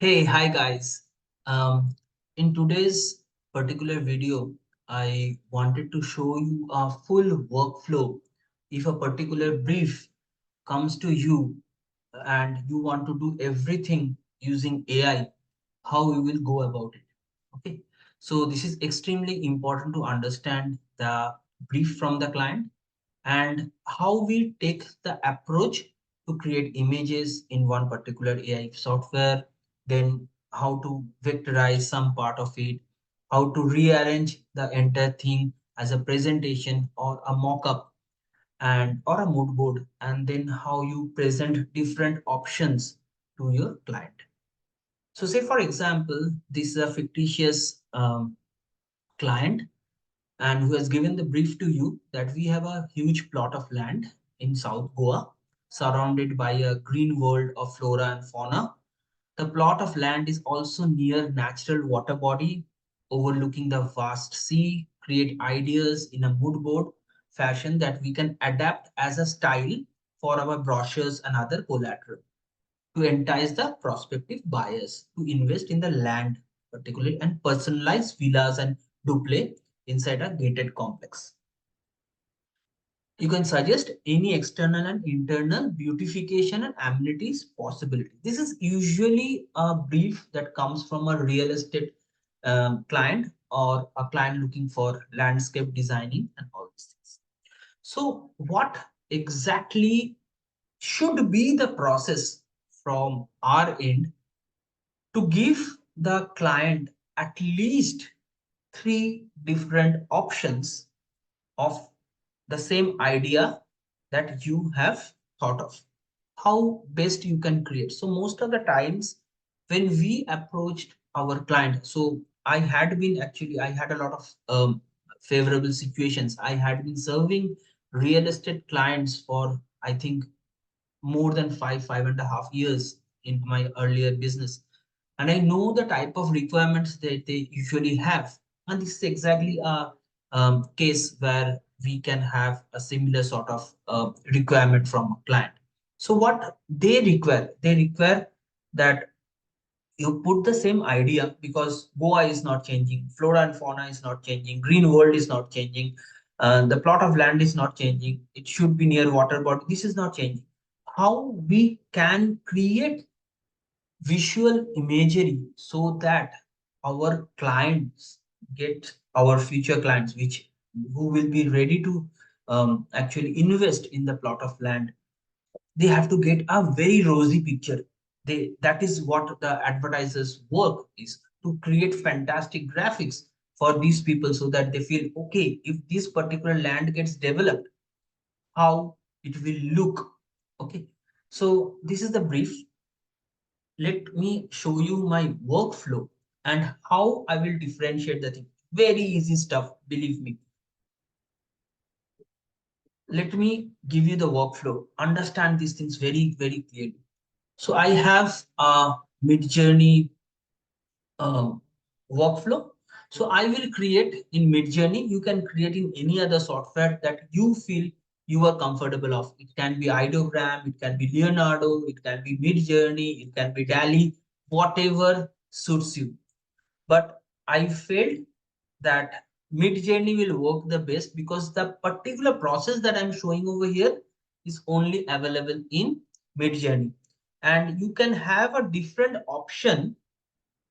Hey, hi guys. Um, in today's particular video, I wanted to show you a full workflow. If a particular brief comes to you and you want to do everything using AI, how we will go about it. Okay. So this is extremely important to understand the brief from the client and how we take the approach to create images in one particular AI software, then how to vectorize some part of it, how to rearrange the entire thing as a presentation or a mock-up and or a mood board, and then how you present different options to your client. So say for example, this is a fictitious client and who has given the brief to you that we have a huge plot of land in South Goa surrounded by a green world of flora and fauna. The plot of land is also near natural water body overlooking the vast sea, create ideas in a mood board fashion that we can adapt as a style for our brochures and other collateral to entice the prospective buyers to invest in the land, particularly and personalize villas and duplex inside a gated complex. You can suggest any external and internal beautification and amenities possibility. This is usually a brief that comes from a real estate client or a client looking for landscape designing and all these things. So what exactly should be the process from our end to give the client at least three different options of the same idea that you have thought of? How best you can create? So most of the times when we approached our client, so I had a lot of favorable situations. I had been serving real estate clients for I think more than 5.5 years in my earlier business. And I know the type of requirements that they usually have. And this is exactly a case where we can have a similar sort of requirement from a client. So what they require that you put the same idea because Goa is not changing, flora and fauna is not changing, green world is not changing, the plot of land is not changing. It should be near water body. This is not changing. How we can create visual imagery so that our clients get our future clients, which who will be ready to actually invest in the plot of land, they have to get a very rosy picture. That is what the advertisers work is, to create fantastic graphics for these people so that they feel okay, if this particular land gets developed, how it will look. Okay, so this is the brief. Let me show you my workflow and how I will differentiate the thing. Very easy stuff, believe me. Let me give you the workflow. Understand these things very, very clearly. So I have a Midjourney um, workflow. So I will create in Midjourney. You can create in any other software that you feel you are comfortable of. It can be Ideogram, it can be Leonardo, it can be Midjourney, it can be Dali, whatever suits you. But I felt that Midjourney will work the best because the particular process that I'm showing over here is only available in Midjourney. And you can have a different option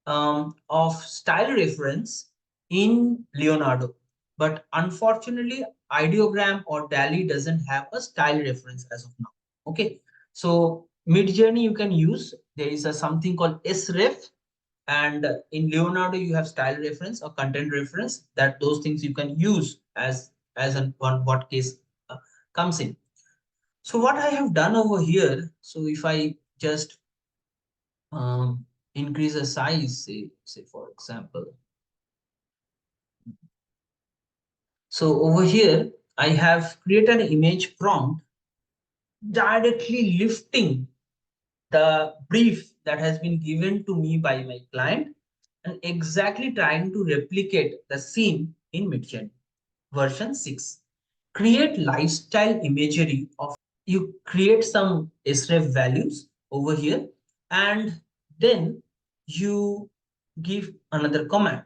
of style reference in Leonardo. But unfortunately, Ideogram or DALI doesn't have a style reference as of now. Okay, so Midjourney you can use. There is a something called sref, and in Leonardo you have style reference or content reference. That those things you can use as an one what case comes in. So what I have done over here. So if I just increase the size, say for example. So over here, I have created an image prompt directly lifting the brief that has been given to me by my client and exactly trying to replicate the scene in Midjourney version 6. Create lifestyle imagery of you create some sref values over here, and then you give another command.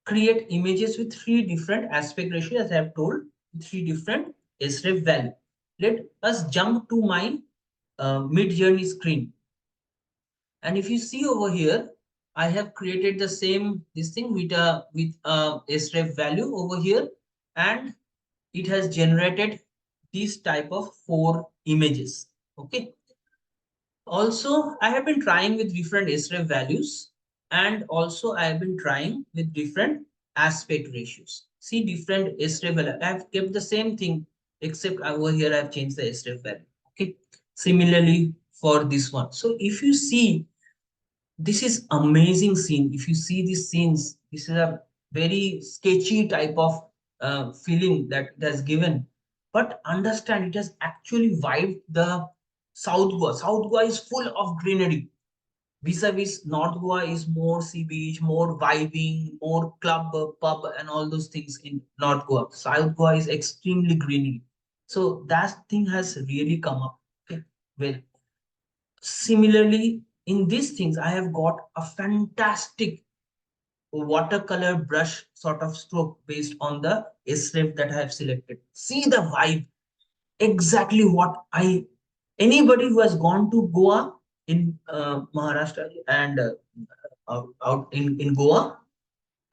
Create images with three different aspect ratio, as I have told, three different sref value. Let us jump to my Midjourney screen. And if you see over here, I have created the same this thing with a sref value over here, and it has generated these type of four images. Okay. Also, I have been trying with different sref values, and also I have been trying with different aspect ratios. See different sref value. I have kept the same thing except over here I have changed the sref value. Okay. Similarly for this one. So if you see, this is amazing scene. If you see these scenes, this is a very sketchy type of feeling that it has given. But understand, it has actually vibed the South Goa. South Goa is full of greenery. Vis-a-vis North Goa is more sea beach, more vibing, more club, pub, and all those things in North Goa. South Goa is extremely greenery. So that thing has really come up. Okay. Well, similarly, in these things, I have got a fantastic watercolor brush sort of stroke based on the sref that I have selected. See the vibe, exactly what I, anybody who has gone to Goa in Maharashtra and out in Goa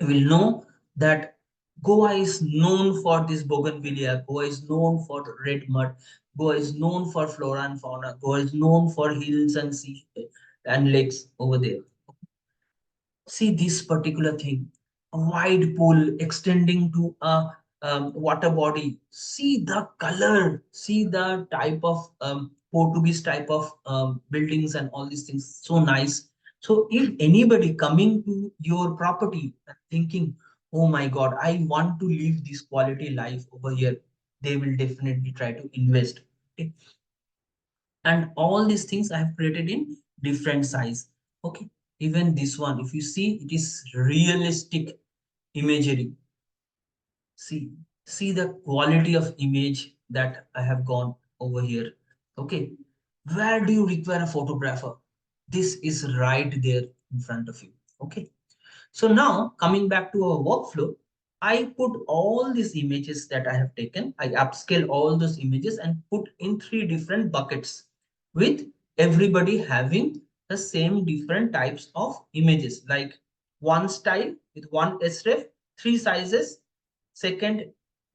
will know that Goa is known for this bougainvillea. Goa is known for red mud. Goa is known for flora and fauna. Goa is known for hills and sea and lakes over there. See this particular thing, a wide pool extending to a water body. See the color, see the type of Portuguese type of buildings and all these things. So nice. So if anybody coming to your property and thinking, oh my God, I want to live this quality life over here, they will definitely try to invest. Okay. And all these things I have created in different size. Okay. Even this one, if you see, it is realistic imagery. See the quality of image that I have gone over here. Okay. Where do you require a photographer? This is right there in front of you. Okay. So now coming back to our workflow, I put all these images that I have taken, I upscale all those images and put in three different buckets with everybody having the same different types of images, like one style with one sref, three sizes, second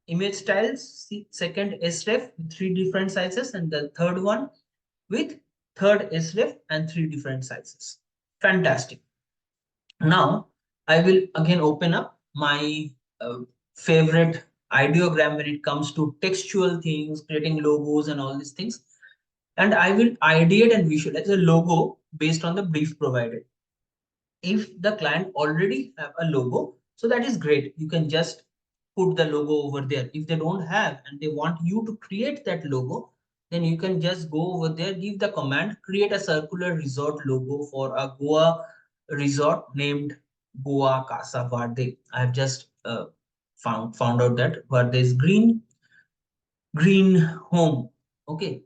image styles, second sref with three different sizes, and the third one with third sref and three different sizes. Fantastic. Now, I will again open up my favorite ideogram when it comes to textual things, creating logos and all these things. And I will ideate and visualize a logo based on the brief provided. If the client already have a logo, so that is great. You can just put the logo over there. If they don't have and they want you to create that logo, then you can just go over there, give the command, create a circular resort logo for a Goa resort named Goa Casa Verde. I have just found out that Verde is green home. Okay.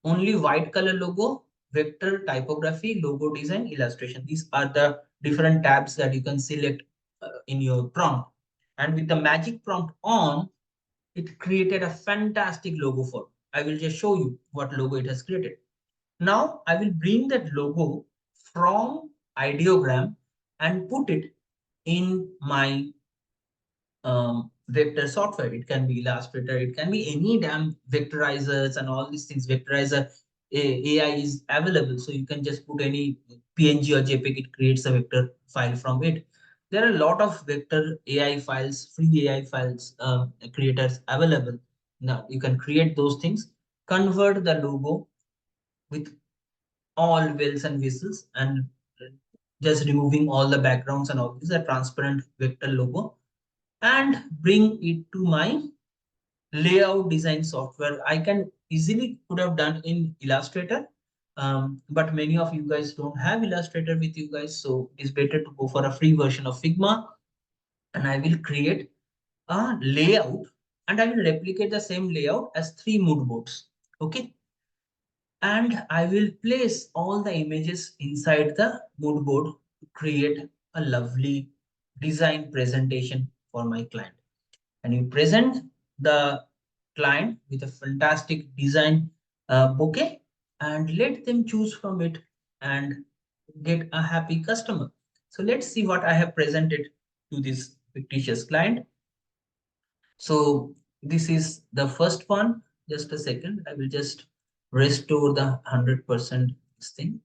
Only white color logo, vector, typography, logo design, illustration. These are the different tabs that you can select in your prompt. And with the magic prompt on, it created a fantastic logo for. I will just show you what logo it has created. Now I will bring that logo from ideogram and put it in my vector software. It can be Illustrator, it can be any damn vectorizers and all these things. Vectorizer AI is available, so you can just put any PNG or JPEG, it creates a vector file from it. There are a lot of vector AI files, free AI files, creators available. Now you can create those things, convert the logo with all bells and whistles, and just removing all the backgrounds and all this, a transparent vector logo, and bring it to my layout design software. I can easily could have done in Illustrator, but many of you guys don't have Illustrator with you guys, so it's better to go for a free version of Figma. And I will create a layout, and I will replicate the same layout as three mood boards. Okay. And I will place all the images inside the mood board create a lovely design presentation for my client. And you present the client with a fantastic design bouquet and let them choose from it and get a happy customer. So let's see what I have presented to this fictitious client. So this is the first one. Just a second, I will just restore the 100% this thing.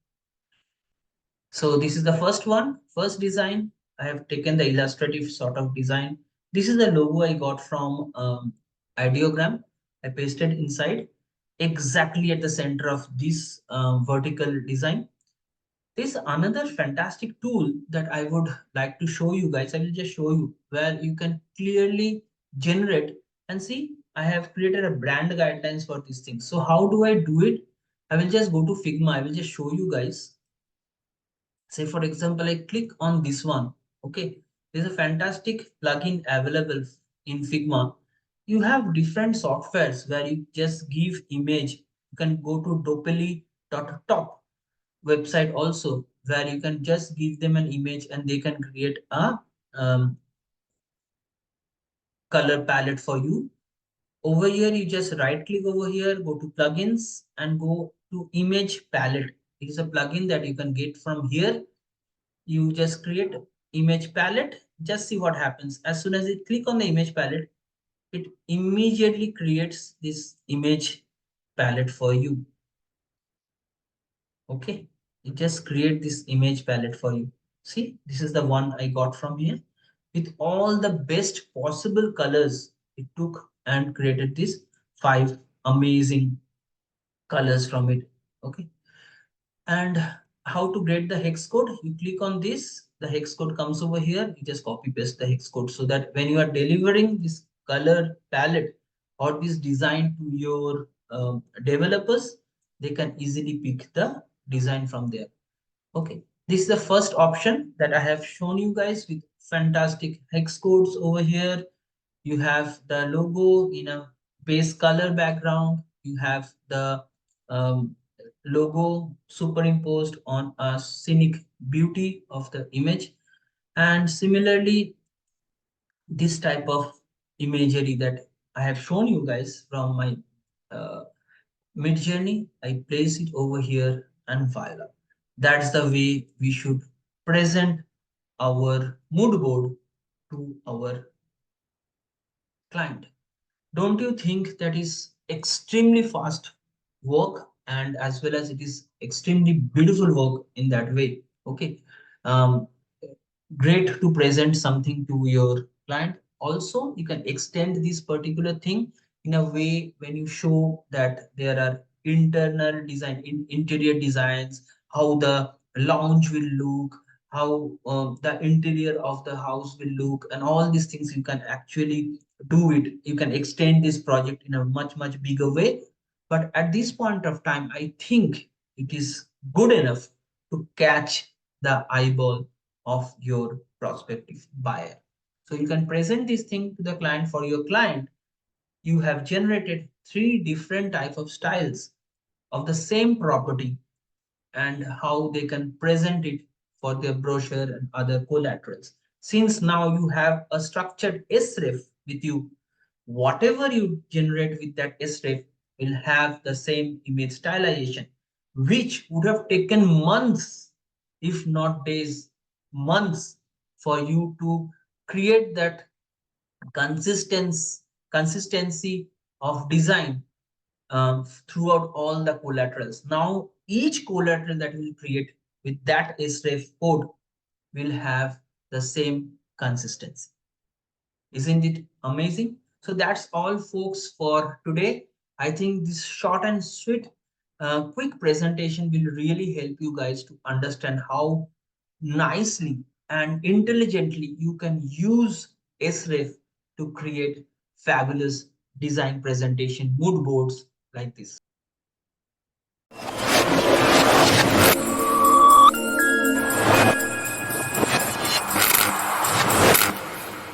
So this is the first one, first design. I have taken the illustrative sort of design. This is the logo I got from Ideogram. I pasted inside exactly at the center of this vertical design. There's another fantastic tool that I would like to show you guys. I will just show you where you can clearly generate and see. I have created a brand guidelines for this thing. So how do I do it? I will just go to Figma. I will just show you guys. Say for example, I click on this one. Okay, there's a fantastic plugin available in Figma. You have different softwares where you just give image. You can go to dopely.top website also, where you can just give them an image and they can create a um, color palette for you. Over here, you just right click over here, go to plugins and go to image palette. It is a plugin that you can get from here. You just create image palette. Just see what happens. As soon as you click on the image palette, it immediately creates this image palette for you. Okay, it just create this image palette for you. See, this is the one I got from here with all the best possible colors. It took and created this 5 amazing colors from it. Okay, and how to get the hex code? You click on this, the hex code comes over here. You just copy paste the hex code so that when you are delivering this color palette or this design to your developers, they can easily pick the design from there. Okay, this is the first option that I have shown you guys with fantastic hex codes over here. You have the logo in a base color background. You have the um, logo superimposed on a scenic beauty of the image. And similarly, this type of imagery that I have shown you guys from my uh, Midjourney, I place it over here and voila. That's the way we should present our mood board to our client. Don't you think that is extremely fast work and as well as it is extremely beautiful work in that way? Okay. Um, Great to present something to your client. Also, you can extend this particular thing in a way when you show that there are internal design, interior designs, how the lounge will look, how the interior of the house will look, and all these things you can actually do it. You can extend this project in a much bigger way. But at this point of time, I think it is good enough to catch the eyeball of your prospective buyer. So you can present this thing to the client. For your client, you have generated 3 different type of styles of the same property and how they can present it for their brochure and other collaterals. Since now you have a structured sref with you, whatever you generate with that sref will have the same image stylization, which would have taken months, if not days, months for you to create that consistency of design throughout all the collaterals. Now, each collateral that we will create with that sref code will have the same consistency. Isn't it amazing? So that's all, folks, for today. I think this short and sweet, quick presentation will really help you guys to understand how nicely and intelligently you can use sref to create fabulous design presentation mood boards like this.